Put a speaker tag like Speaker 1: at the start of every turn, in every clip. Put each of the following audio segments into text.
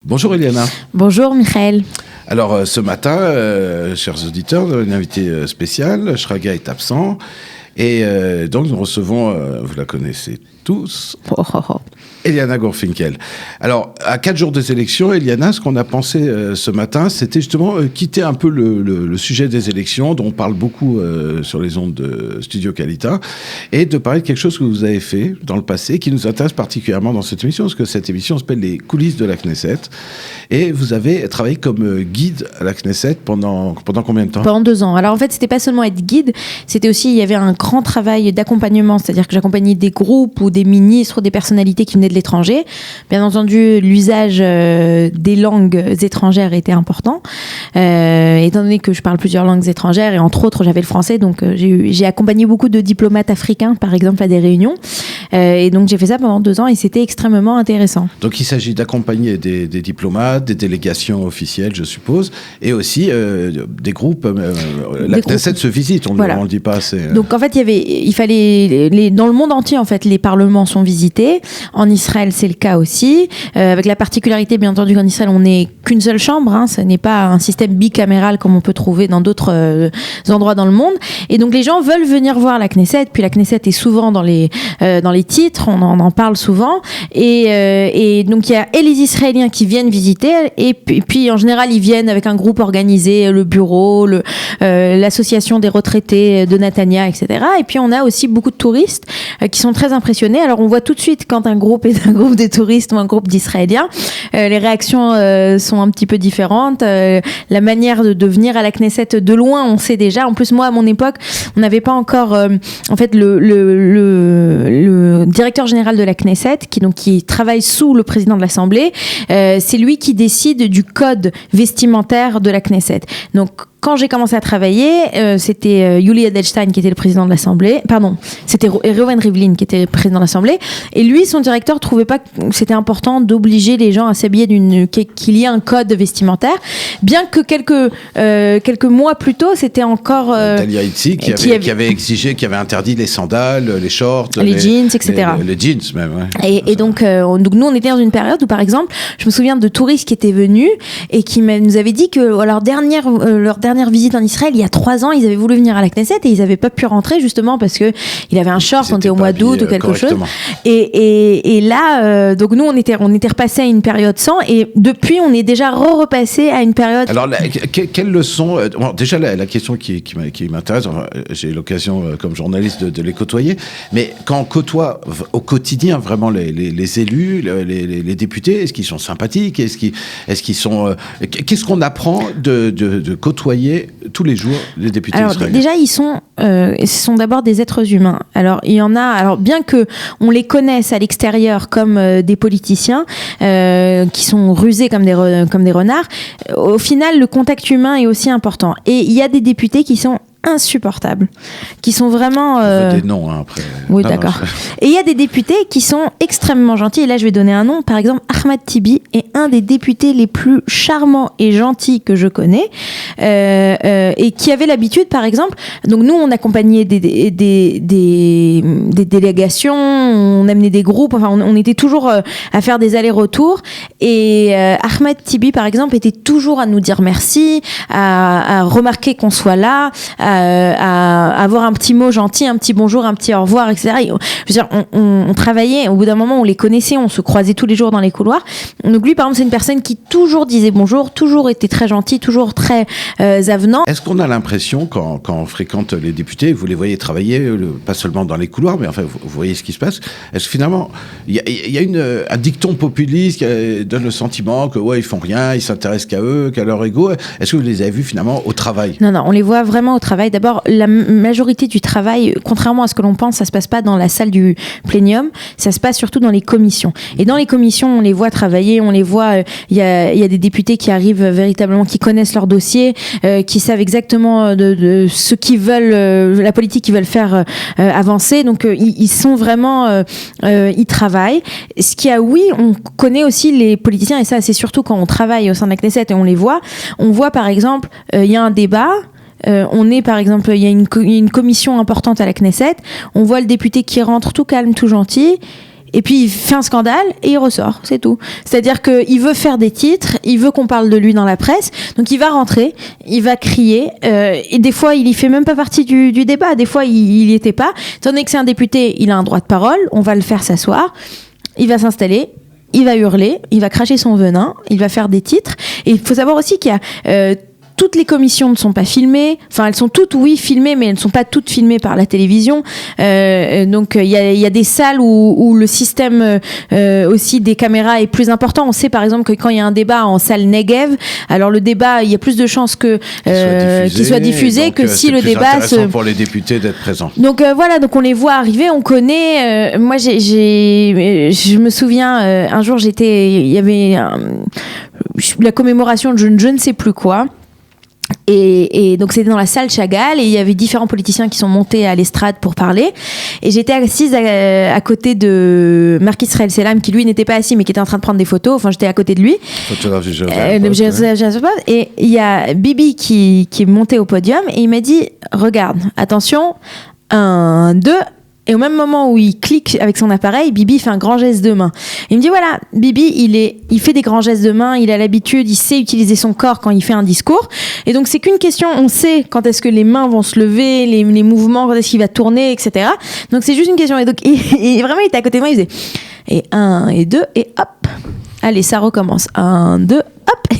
Speaker 1: Bonjour Eliana.
Speaker 2: Bonjour Michael.
Speaker 1: Alors ce matin, chers auditeurs, une invitée spéciale, Shraga est absent et donc nous recevons, vous la connaissez tous, Eliana Gorfinkel. Alors, à 4 jours des élections, Eliana, ce qu'on a pensé ce matin, c'était justement quitter un peu le sujet des élections, dont on parle beaucoup sur les ondes de Studio Kalita, et de parler de quelque chose que vous avez fait dans le passé, qui nous intéresse particulièrement dans cette émission, parce que cette émission s'appelle Les coulisses de la Knesset, et vous avez travaillé comme guide à la Knesset pendant combien de temps ?
Speaker 2: Pendant 2 ans. Alors en fait, c'était pas seulement être guide, c'était aussi, il y avait un grand travail d'accompagnement, c'est-à-dire que j'accompagnais des groupes ou des ministres ou des personnalités qui venaient de l'étranger. Bien entendu, l'usage des langues étrangères était important, étant donné que je parle plusieurs langues étrangères, et entre autres, j'avais le français, donc j'ai accompagné beaucoup de diplomates africains, par exemple, à des réunions, et donc j'ai fait ça pendant 2 ans, et c'était extrêmement intéressant.
Speaker 1: Donc il s'agit d'accompagner des diplomates, des délégations officielles, je suppose, et aussi des groupes. La Knesset se visite, on ne le dit pas assez.
Speaker 2: Donc en fait, il fallait dans le monde entier, en fait, les parlements sont visités. En Israël, c'est le cas aussi, avec la particularité, bien entendu, qu'en Israël, on n'est qu'une seule chambre, hein, ce n'est pas un système bicaméral comme on peut trouver dans d'autres endroits dans le monde. Et donc les gens veulent venir voir la Knesset, puis la Knesset est souvent dans les titres, on en parle souvent, et donc il y a et les Israéliens qui viennent visiter, et puis en général ils viennent avec un groupe organisé, le bureau, l'association des retraités de Natania, etc. Et puis on a aussi beaucoup de touristes qui sont très impressionnés. Alors on voit tout de suite quand un groupe est un groupe de touristes ou un groupe d'Israéliens, les réactions sont un petit peu différentes. La manière de venir à la Knesset de loin, on sait déjà. En plus, moi, à mon époque, on n'avait pas encore en fait le directeur général de la Knesset, qui travaille sous le président de l'Assemblée. C'est lui qui décide du code vestimentaire de la Knesset. Donc quand j'ai commencé à travailler, c'était Yuli Edelstein qui était le président de l'Assemblée. Pardon, c'était Reuven Rivlin qui était le président de l'Assemblée. Et lui, son directeur, trouvait pas que c'était important d'obliger les gens à s'habiller qu'il y ait un code vestimentaire. Bien que quelques mois plus tôt, c'était encore
Speaker 1: Dalia Itzi qui avait exigé, qui avait interdit les sandales, les shorts,
Speaker 2: les jeans, etc.
Speaker 1: Les jeans même. Ouais.
Speaker 2: Et donc nous, on était dans une période où, par exemple, je me souviens de touristes qui étaient venus et qui nous avaient dit que leur dernière visite en Israël, il y a 3 ans, ils avaient voulu venir à la Knesset et ils n'avaient pas pu rentrer justement parce que il avait un short, on était au mois d'août ou quelque chose. Et là, donc nous, on était repassé à une période sans, et depuis, on est déjà repassé à une période.
Speaker 1: Alors, quelles leçons déjà, la question qui m'intéresse, j'ai l'occasion, comme journaliste, de les côtoyer, mais quand on côtoie au quotidien vraiment les élus, les députés, est-ce qu'ils sont sympathiques ? Est-ce qu'ils sont... Qu'est-ce qu'on apprend de côtoyer tous les jours les députés israéliens ?
Speaker 2: Déjà, ce sont d'abord des êtres humains. Alors, il y en a... Alors, bien que on les connaisse à l'extérieur comme des politiciens qui sont rusés comme des renards, au final, le contact humain est aussi important. Et il y a des députés qui sont insupportables, qui sont vraiment...
Speaker 1: Des noms, hein, après.
Speaker 2: Oui, d'accord. Et il y a des députés qui sont extrêmement gentils, et là je vais donner un nom, par exemple Ahmad Tibi est un des députés les plus charmants et gentils que je connais, et qui avait l'habitude, par exemple, donc nous on accompagnait des délégations, on amenait des groupes, enfin on était toujours à faire des allers-retours, et Ahmad Tibi, par exemple, était toujours à nous dire merci, à remarquer qu'on soit là, à avoir un petit mot gentil, un petit bonjour, un petit au revoir, etc. Je veux dire, on travaillait, au bout d'un moment, on les connaissait, on se croisait tous les jours dans les couloirs. Donc lui, par exemple, c'est une personne qui toujours disait bonjour, toujours était très gentil, toujours très avenant.
Speaker 1: Est-ce qu'on a l'impression, quand on fréquente les députés, vous les voyez travailler, pas seulement dans les couloirs, mais enfin, vous voyez ce qui se passe, est-ce que finalement, il y a un dicton populiste qui donne le sentiment que, ouais, ils font rien, ils s'intéressent qu'à eux, qu'à leur ego. Est-ce que vous les avez vus finalement au travail ?
Speaker 2: Non, on les voit vraiment au travail. D'abord, la majorité du travail, contrairement à ce que l'on pense, ça se passe pas dans la salle du plénium, ça se passe surtout dans les commissions. Et dans les commissions, on les voit travailler, on les voit, il y a des députés qui arrivent véritablement, qui connaissent leur dossier, qui savent exactement de ce qu'ils veulent, la politique qu'ils veulent faire avancer. Donc, ils sont vraiment, ils travaillent. Ce qui a, oui, on connaît aussi les politiciens, et ça, c'est surtout quand on travaille au sein de la Knesset et on les voit. On voit, par exemple, il y a un débat, on est par exemple, il y a une commission importante à la Knesset, on voit le député qui rentre tout calme, tout gentil, Et puis il fait un scandale et il ressort, c'est tout. C'est-à-dire qu'il veut faire des titres, il veut qu'on parle de lui dans la presse, donc il va rentrer, il va crier, et des fois il y fait même pas partie du débat, des fois il y était pas. Étant donné que c'est un député, il a un droit de parole, on va le faire s'asseoir, il va s'installer, il va hurler, il va cracher son venin, il va faire des titres. Et il faut savoir aussi qu'il y a toutes les commissions ne sont pas filmées. Enfin, elles sont toutes, oui, filmées, mais elles ne sont pas toutes filmées par la télévision. Donc, il y a des salles où le système aussi des caméras est plus important. On sait, par exemple, que quand il y a un débat en salle Negev, alors le débat, il y a plus de chances qu'il soit diffusé que si le débat...
Speaker 1: C'est pour les députés d'être présents.
Speaker 2: Donc, voilà, donc on les voit arriver, on connaît... moi, je me souviens, un jour, il y avait la commémoration de je ne sais plus quoi. Et donc c'était dans la salle Chagall et il y avait différents politiciens qui sont montés à l'estrade pour parler et j'étais assise à côté de Marc Israël Selam qui lui n'était pas assis mais qui était en train de prendre des photos, enfin j'étais à côté de lui et il y a Bibi qui est monté au podium et il m'a dit regarde, attention, 1, 2. Et au même moment où il clique avec son appareil, Bibi fait un grand geste de main. Il me dit voilà, Bibi, il fait des grands gestes de main, il a l'habitude, il sait utiliser son corps quand il fait un discours. Et donc c'est qu'une question, on sait quand est-ce que les mains vont se lever, les mouvements, quand est-ce qu'il va tourner, etc. Donc c'est juste une question. Et donc vraiment, il était à côté de moi, il faisait et 1 et 2 et hop. Allez, ça recommence. 1, 2, hop,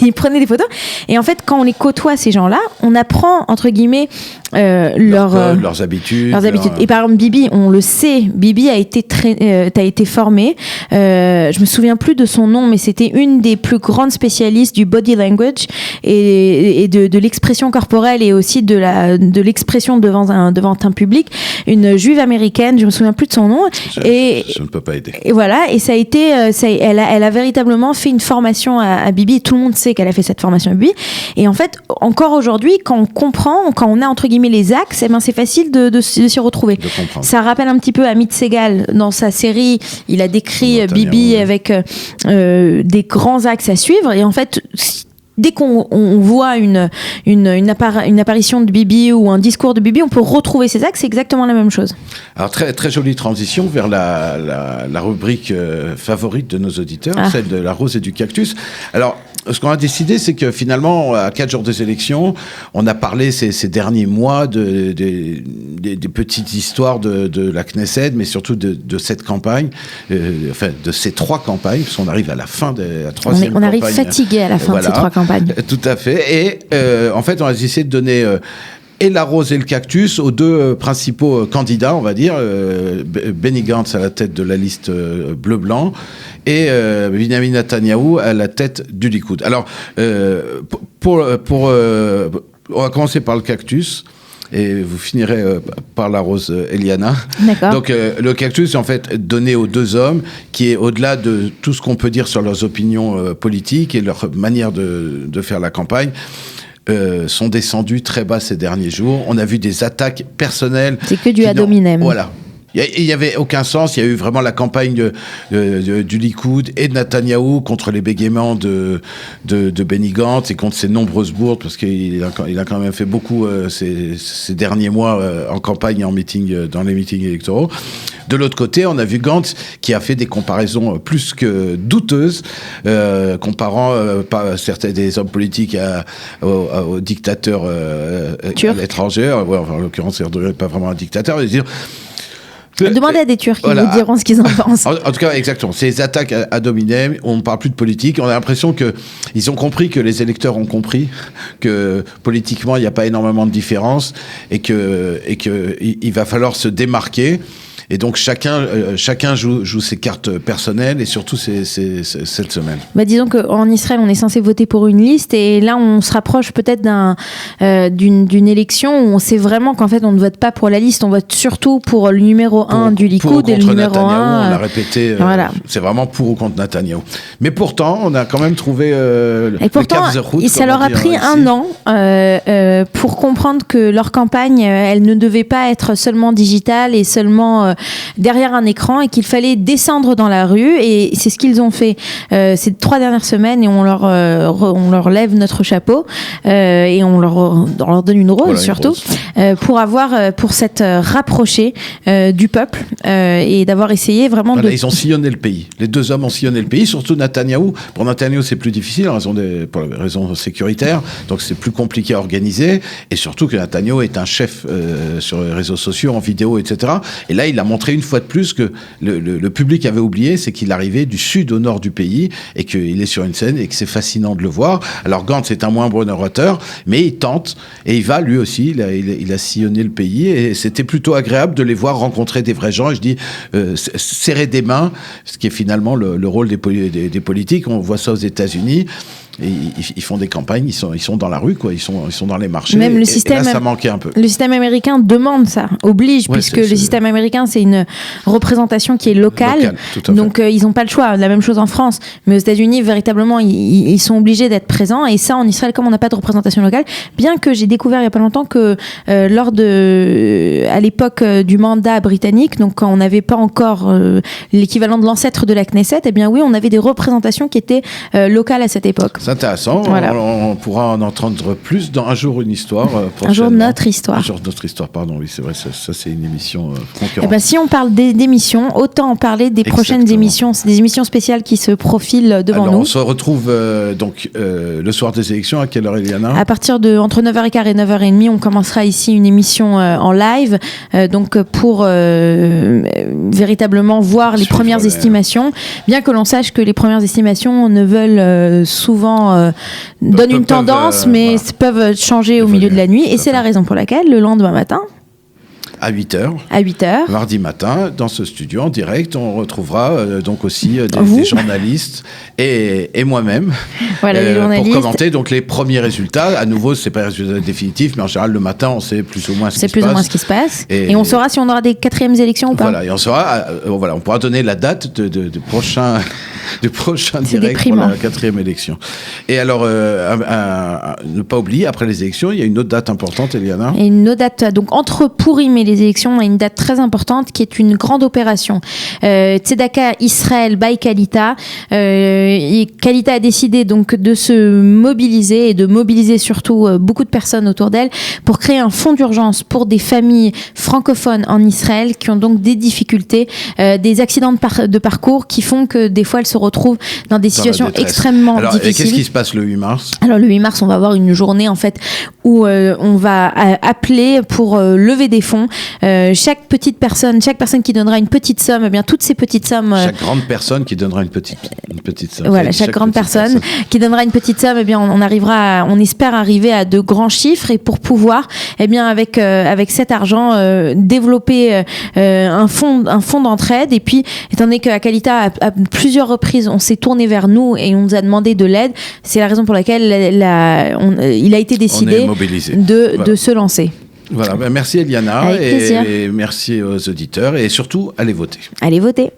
Speaker 2: il prenait des photos. Et en fait, quand on les côtoie, ces gens-là, on apprend, entre guillemets,
Speaker 1: leurs habitudes.
Speaker 2: Et par exemple, Bibi, on le sait, Bibi a été formée. Je me souviens plus de son nom, mais c'était une des plus grandes spécialistes du body language et de l'expression corporelle et aussi de l'expression devant un public. Une juive américaine, je me souviens plus de son nom.
Speaker 1: Je ne peux pas aider.
Speaker 2: Et voilà, et ça a été, elle a véritablement fait une formation à Bibi. Tout le monde sait qu'elle a fait cette formation à Bibi. Et en fait, encore aujourd'hui, quand on comprend, quand on a entre guillemets les axes, eh ben c'est facile de s'y retrouver. Ça rappelle un petit peu Amit Segal dans sa série. Il a décrit Bibi avec des grands axes à suivre. Et en fait, dès qu'on voit une apparition de Bibi ou un discours de Bibi, on peut retrouver ces axes, c'est exactement la même chose.
Speaker 1: Alors, très, très jolie transition vers la rubrique favorite de nos auditeurs, celle de la rose et du cactus. Alors, ce qu'on a décidé, c'est que finalement, à 4 jours des élections, on a parlé ces derniers mois des petites histoires de la Knesset, mais surtout de cette campagne, enfin de ces 3 campagnes, parce qu'on arrive à la fin de la 3e campagne.
Speaker 2: On arrive fatigué à la fin de ces 3 campagnes.
Speaker 1: Tout à fait. Et en fait, on a essayé de donner et la rose et le cactus aux 2 principaux candidats, on va dire, Benny Gantz à la tête de la liste bleu-blanc et Benjamin Netanyahou à la tête du Likoud. Alors, on va commencer par le cactus. Et vous finirez par la rose, Eliana.
Speaker 2: D'accord.
Speaker 1: Donc, le cactus est en fait donné aux 2 hommes qui est au-delà de tout ce qu'on peut dire sur leurs opinions politiques et leur manière de faire la campagne. Sont descendus très bas ces derniers jours. On a vu des attaques personnelles.
Speaker 2: C'est que du ad hominem.
Speaker 1: Voilà. Il n'y avait aucun sens. Il y a eu vraiment la campagne du Likoud et de Netanyahou contre les bégaiements de Benny Gantz et contre ses nombreuses bourdes, parce qu'il a quand même fait beaucoup ces derniers mois en campagne et en meeting, dans les meetings électoraux. De l'autre côté, on a vu Gantz qui a fait des comparaisons plus que douteuses, comparant certains des hommes politiques aux dictateurs à l'étranger. Ouais, enfin, en l'occurrence, Erdogan n'est pas vraiment un dictateur.
Speaker 2: Demandez à des Turcs, ils vous diront ce qu'ils en pensent.
Speaker 1: En tout cas, exactement. Ces attaques ad hominem, on ne parle plus de politique. On a l'impression qu'ils ont compris, que les électeurs ont compris que politiquement, il n'y a pas énormément de différence et qu'il va falloir se démarquer. Et donc chacun joue ses cartes personnelles et surtout cette semaine.
Speaker 2: Disons qu'en Israël, on est censé voter pour une liste et là, on se rapproche peut-être d'une élection où on sait vraiment qu'en fait, on ne vote pas pour la liste, on vote surtout pour le numéro 1 du Likoud et le numéro 1.
Speaker 1: On l'a répété, voilà. C'est vraiment pour ou contre Netanyahou. Mais pourtant, on a quand même trouvé le cap de route.
Speaker 2: Et ça leur a pris un an pour comprendre que leur campagne, elle ne devait pas être seulement digitale et seulement derrière un écran et qu'il fallait descendre dans la rue. Et c'est ce qu'ils ont fait ces 3 dernières semaines, et on leur lève notre chapeau et on leur donne une rose, surtout, pour s'être rapprochés du peuple et d'avoir essayé vraiment
Speaker 1: Ils ont sillonné le pays. Les 2 hommes ont sillonné le pays, surtout Netanyahou. Pour Netanyahou, c'est plus difficile pour les raisons sécuritaires, donc c'est plus compliqué à organiser, et surtout que Netanyahou est un chef sur les réseaux sociaux, en vidéo, etc. Et là, il a montré une fois de plus que le public avait oublié, c'est qu'il arrivait du sud au nord du pays, et qu'il est sur une scène, et que c'est fascinant de le voir. Alors Gantz est un moins bon orateur, mais il tente, et il va lui aussi, il a sillonné le pays, et c'était plutôt agréable de les voir rencontrer des vrais gens. Et je dis, serrer des mains, ce qui est finalement le rôle des politiques. On voit ça aux États-Unis. Et ils font des campagnes, ils sont dans la rue, quoi. Ils sont dans les marchés.
Speaker 2: Même le système,
Speaker 1: et là, ça manquait un peu.
Speaker 2: Le système américain demande ça, oblige, puisque le système américain, c'est une représentation qui est locale. Donc, ils n'ont pas le choix. La même chose en France. Mais aux États-Unis, véritablement, ils sont obligés d'être présents. Et ça, en Israël, comme on n'a pas de représentation locale, bien que j'ai découvert il n'y a pas longtemps que à l'époque du mandat britannique, donc quand on n'avait pas encore l'équivalent de l'ancêtre de la Knesset, eh bien oui, on avait des représentations qui étaient locales à cette époque.
Speaker 1: C'est intéressant. Voilà. On pourra en entendre plus dans Un jour une histoire.
Speaker 2: Un jour notre histoire.
Speaker 1: Un jour notre histoire, pardon. Oui, c'est vrai. Ça c'est une émission concurrente.
Speaker 2: Eh ben, si on parle d'émissions, autant en parler des prochaines émissions. C'est des émissions spéciales qui se profilent devant nous.
Speaker 1: On se retrouve le soir des élections. À quelle heure, Eliana ?
Speaker 2: À partir entre 9h15 et 9h30, on commencera ici une émission en live. Donc pour véritablement voir les premières estimations. Bien que l'on sache que les premières estimations ne veulent souvent donnent une tendance, mais peuvent changer au milieu de la nuit. Et c'est la raison pour laquelle, le lendemain matin,
Speaker 1: à 8h.
Speaker 2: À 8h.
Speaker 1: Mardi matin, dans ce studio en direct, on retrouvera donc aussi des journalistes et moi-même
Speaker 2: les journalistes.
Speaker 1: Pour commenter donc les premiers résultats. À nouveau, c'est pas les résultats définitifs, mais en général, le matin, on sait plus ou moins ce qui se passe. Et on saura si on aura des 4e élections ou pas. Voilà, et on saura, on pourra donner la date du prochain direct pour la 4e élection. Et alors, ne pas oublier, après les élections, il y a une autre date importante, Eliana.
Speaker 2: Et une autre date, donc entre Pourim et les élections, on a une date très importante qui est une grande opération. Tzedaka Israël by Kalita. Kalita a décidé donc de se mobiliser et de mobiliser surtout beaucoup de personnes autour d'elle pour créer un fonds d'urgence pour des familles francophones en Israël qui ont donc des difficultés, des accidents de parcours qui font que des fois elles se retrouvent dans des situations extrêmement difficiles.
Speaker 1: Qu'est-ce qui se passe le 8 mars ?
Speaker 2: Alors le 8 mars, on va avoir une journée en fait où on va appeler pour lever des fonds. Chaque personne qui donnera une petite somme, eh bien toutes ces petites sommes.
Speaker 1: Chaque grande personne qui donnera une petite somme.
Speaker 2: Voilà, chaque grande personne qui donnera une petite somme, eh bien on espère arriver à de grands chiffres, et pour pouvoir, eh bien avec cet argent développer un fonds d'entraide. Et puis étant donné qu'à Kalita à plusieurs reprises on s'est tourné vers nous et on nous a demandé de l'aide, c'est la raison pour laquelle il a été décidé de se lancer.
Speaker 1: Voilà, merci Eliana, et merci aux auditeurs, et surtout allez voter.
Speaker 2: Allez voter.